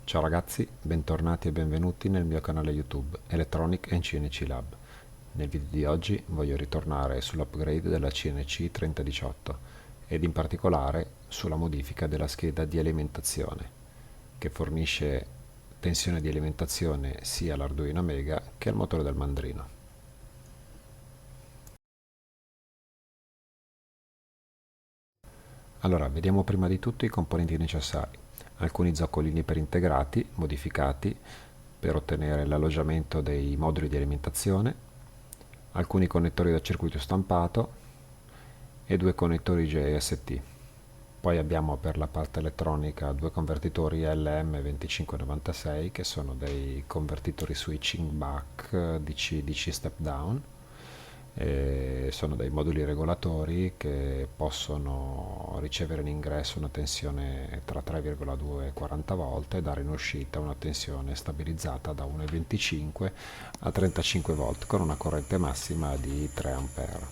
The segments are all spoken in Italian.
Ciao ragazzi, bentornati e benvenuti nel mio canale YouTube Electronic and CNC Lab. Nel video di oggi voglio ritornare sull'upgrade della CNC 3018 ed in particolare sulla modifica della scheda di alimentazione che fornisce tensione di alimentazione sia all'Arduino Mega che al motore del Mandrino. Allora, vediamo prima di tutto i componenti necessari. Alcuni zoccolini per integrati, modificati per ottenere l'alloggiamento dei moduli di alimentazione, alcuni connettori da circuito stampato e due connettori JST. Poi abbiamo per la parte elettronica due convertitori LM2596 che sono dei convertitori switching back DC step down. Sono dei moduli regolatori che possono ricevere in ingresso una tensione tra 3,2 e 40 volt e dare in uscita una tensione stabilizzata da 1,25 a 35 volt con una corrente massima di 3 ampere.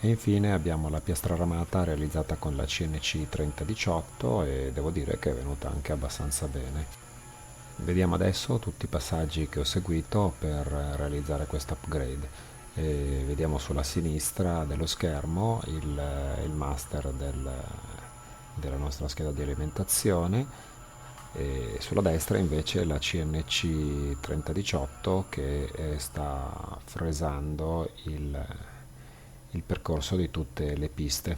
E infine abbiamo la piastra ramata realizzata con la CNC 3018 e devo dire che è venuta anche abbastanza bene. Vediamo adesso tutti i passaggi che ho seguito per realizzare questo upgrade. Vediamo sulla sinistra dello schermo il master della nostra scheda di alimentazione e sulla destra invece la CNC 3018 che sta fresando il percorso di tutte le piste.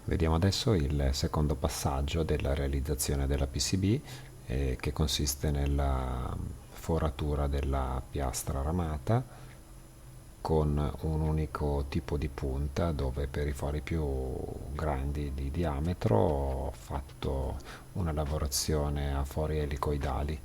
Vediamo adesso il secondo passaggio della realizzazione della PCB che consiste nella foratura della piastra ramata con un unico tipo di punta dove per i fori più grandi di diametro ho fatto una lavorazione a fori elicoidali.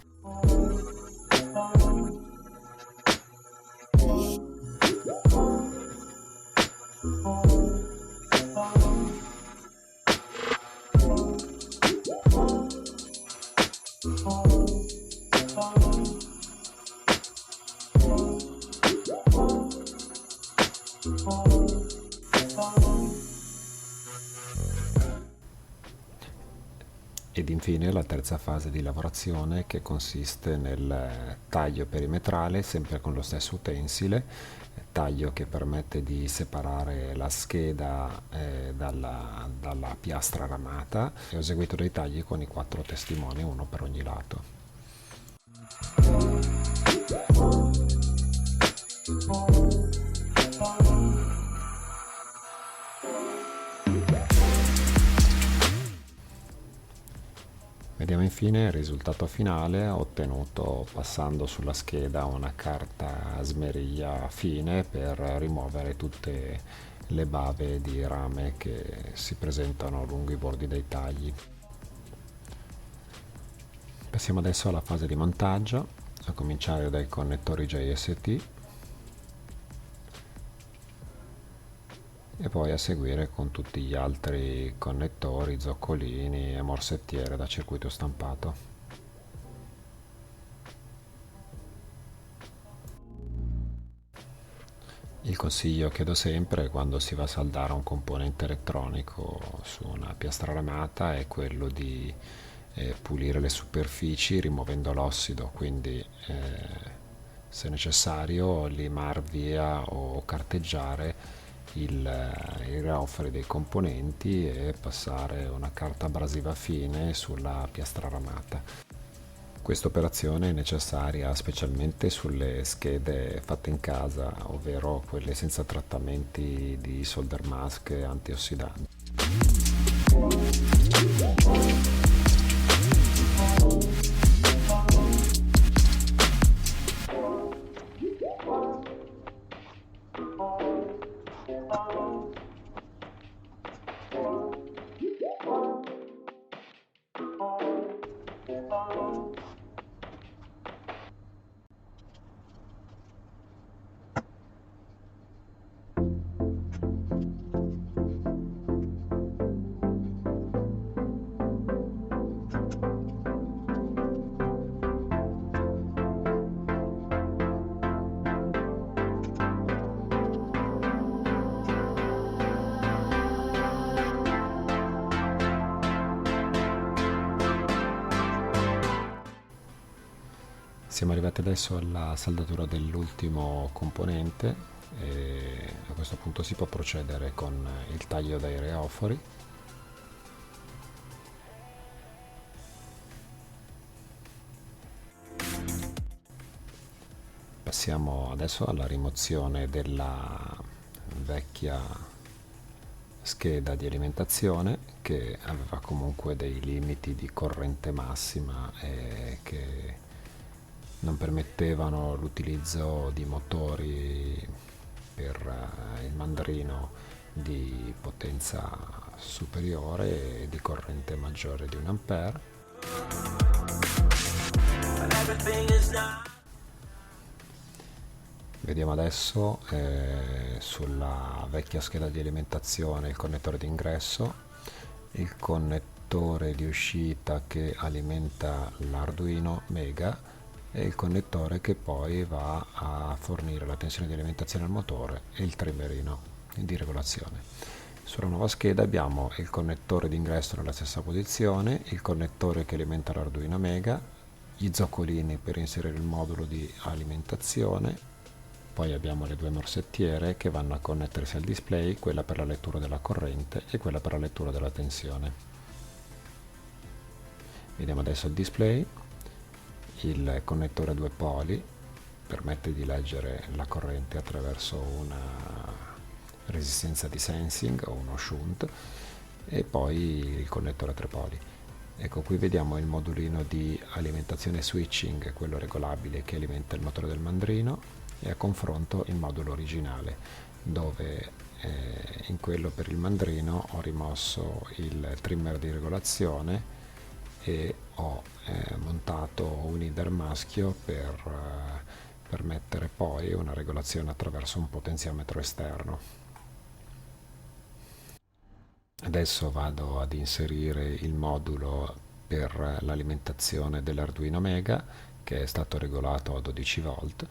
Ed infine la terza fase di lavorazione che consiste nel taglio perimetrale sempre con lo stesso utensile, taglio che permette di separare la scheda dalla piastra ramata e ho eseguito dei tagli con i 4 testimoni, uno per ogni lato. Vediamo infine il risultato finale ottenuto passando sulla scheda una carta smeriglia fine per rimuovere tutte le bave di rame che si presentano lungo i bordi dei tagli. Passiamo adesso alla fase di montaggio, a cominciare dai connettori JST e poi a seguire con tutti gli altri connettori, zoccolini e morsettiere da circuito stampato. Il consiglio che do sempre quando si va a saldare un componente elettronico su una piastra ramata è quello di pulire le superfici rimuovendo l'ossido, quindi se necessario limar via o carteggiare i raufoli dei componenti e passare una carta abrasiva fine sulla piastra ramata. Questa operazione è necessaria specialmente sulle schede fatte in casa, ovvero quelle senza trattamenti di solder mask e antiossidanti. Siamo arrivati adesso alla saldatura dell'ultimo componente e a questo punto si può procedere con il taglio dei reofori. Passiamo adesso alla rimozione della vecchia scheda di alimentazione che aveva comunque dei limiti di corrente massima e che non permettevano l'utilizzo di motori per il mandrino di potenza superiore e di corrente maggiore di 1 ampere. Vediamo adesso sulla vecchia scheda di alimentazione il connettore d'ingresso, il connettore di uscita che alimenta l'Arduino Mega e il connettore che poi va a fornire la tensione di alimentazione al motore e il trimmerino di regolazione. Sulla nuova scheda abbiamo il connettore d'ingresso nella stessa posizione, il connettore che alimenta l'Arduino Mega, gli zoccolini per inserire il modulo di alimentazione. Poi abbiamo le due morsettiere che vanno a connettersi al display, quella per la lettura della corrente e quella per la lettura della tensione. Vediamo adesso il display. Il connettore a 2 poli permette di leggere la corrente attraverso una resistenza di sensing o uno shunt e poi il connettore a 3 poli. Ecco, qui vediamo il modulino di alimentazione switching, quello regolabile che alimenta il motore del mandrino, e a confronto il modulo originale dove in quello per il mandrino ho rimosso il trimmer di regolazione e ho montato un header maschio per permettere poi una regolazione attraverso un potenziometro esterno. Adesso vado ad inserire il modulo per l'alimentazione dell'Arduino Mega che è stato regolato a 12 volt.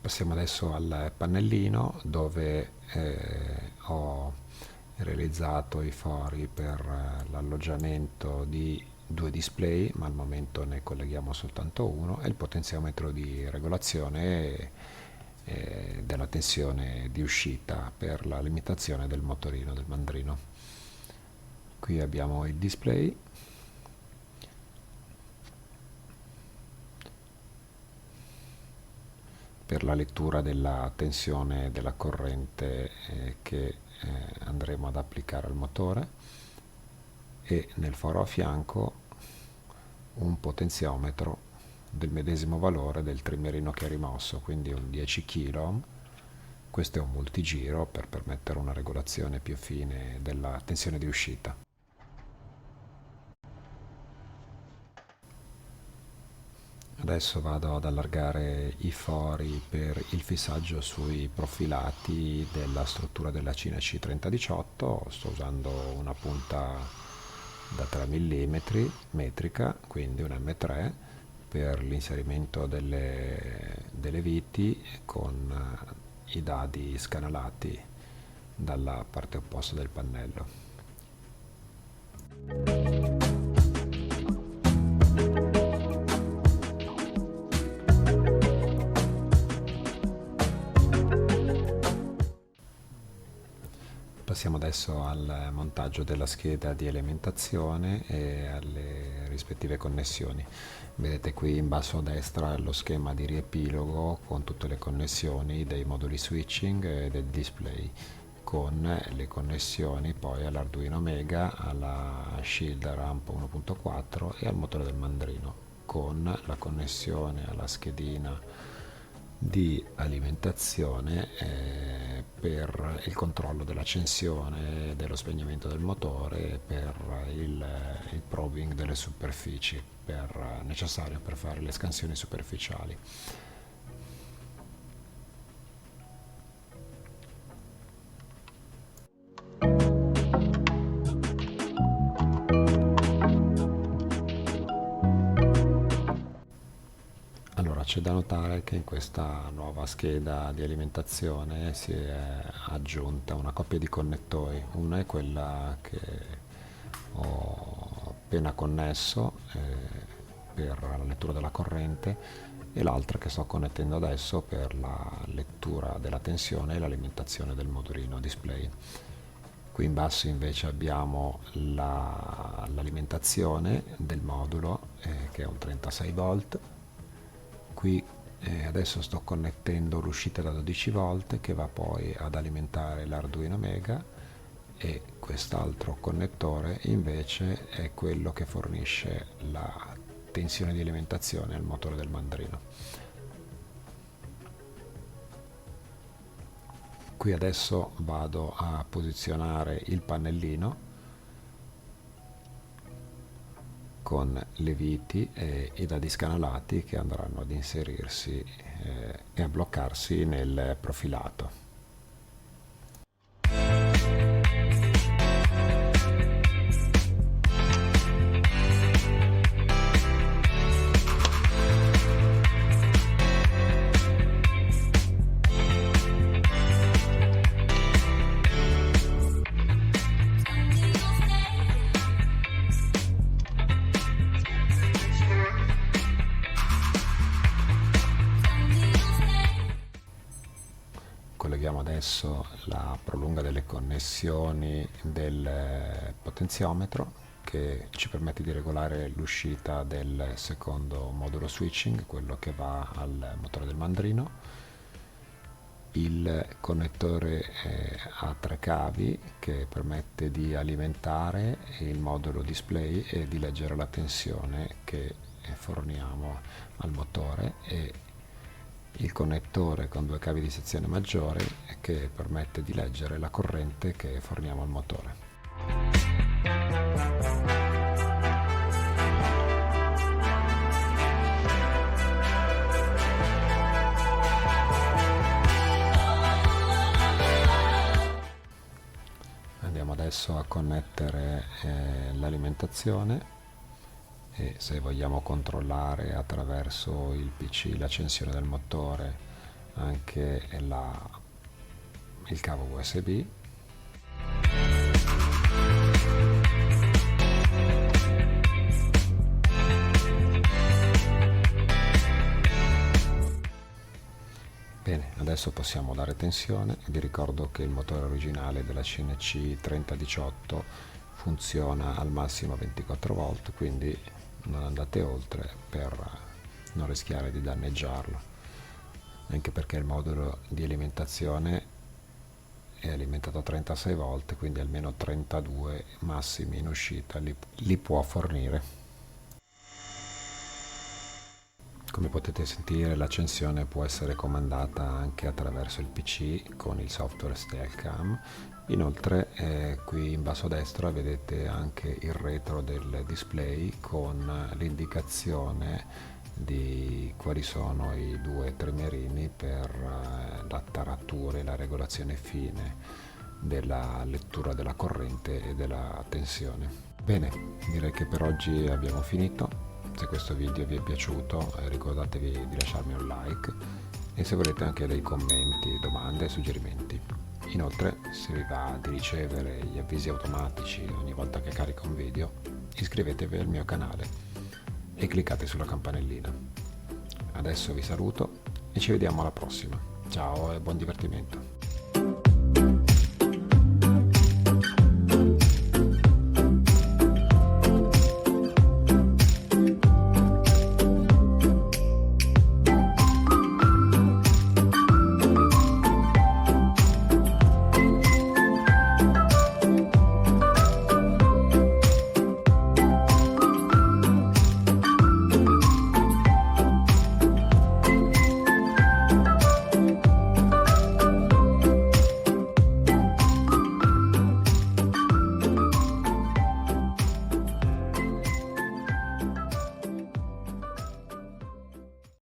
Passiamo adesso al pannellino dove ho realizzato i fori per l'alloggiamento di 2 display, ma al momento ne colleghiamo soltanto uno, e il potenziometro di regolazione della tensione di uscita per la limitazione del motorino del mandrino. Qui abbiamo il display. Per la lettura della tensione della corrente che andremo ad applicare al motore, e nel foro a fianco un potenziometro del medesimo valore del trimmerino che è rimosso, quindi un 10 kΩ. Questo è un multigiro per permettere una regolazione più fine della tensione di uscita. Adesso vado ad allargare i fori per il fissaggio sui profilati della struttura della Cine C3018. Sto usando una punta da 3 mm metrica, quindi un M3, per l'inserimento delle viti con i dadi scanalati dalla parte opposta del pannello. Passiamo adesso al montaggio della scheda di alimentazione e alle rispettive connessioni. Vedete qui in basso a destra lo schema di riepilogo con tutte le connessioni dei moduli switching e del display, con le connessioni poi all'Arduino Mega, alla Shield Ramp 1.4 e al motore del mandrino, con la connessione alla schedina di alimentazione per il controllo dell'accensione e dello spegnimento del motore, per il probing delle superfici necessario per fare le scansioni superficiali. c'è da notare che in questa nuova scheda di alimentazione si è aggiunta una coppia di connettori. Una è quella che ho appena connesso per la lettura della corrente, e l'altra che sto connettendo adesso per la lettura della tensione e l'alimentazione del modulino display. Qui in basso invece abbiamo l'alimentazione del modulo che è un 36 volt. Qui adesso sto connettendo l'uscita da 12 volt che va poi ad alimentare l'Arduino Mega, e quest'altro connettore invece è quello che fornisce la tensione di alimentazione al motore del Mandrino. Qui adesso vado a posizionare il pannellino con le viti e i dadi scanalati che andranno ad inserirsi e a bloccarsi nel profilato. Colleghiamo adesso la prolunga delle connessioni del potenziometro, che ci permette di regolare l'uscita del secondo modulo switching, quello che va al motore del Mandrino, il connettore a 3 cavi che permette di alimentare il modulo display e di leggere la tensione che forniamo al motore, e il connettore con 2 cavi di sezione maggiore che permette di leggere la corrente che forniamo al motore. Andiamo adesso a connettere l'alimentazione, e se vogliamo controllare attraverso il PC l'accensione del motore anche il cavo USB. Bene, adesso possiamo dare tensione. Vi ricordo che il motore originale della CNC 3018 funziona al massimo a 24 volt, quindi non andate oltre per non rischiare di danneggiarlo, anche perché il modulo di alimentazione è alimentato a 36 volt, quindi almeno 32 massimi in uscita li può fornire. Come potete sentire, l'accensione può essere comandata anche attraverso il PC con il software SteelCam. Inoltre qui in basso a destra vedete anche il retro del display con l'indicazione di quali sono i 2 trimerini per la taratura e la regolazione fine della lettura della corrente e della tensione. Bene, direi che per oggi abbiamo finito. Se questo video vi è piaciuto ricordatevi di lasciarmi un like, e se volete anche dei commenti, domande e suggerimenti. Inoltre, se vi va di ricevere gli avvisi automatici ogni volta che carico un video, iscrivetevi al mio canale e cliccate sulla campanellina. Adesso vi saluto e ci vediamo alla prossima. Ciao e buon divertimento.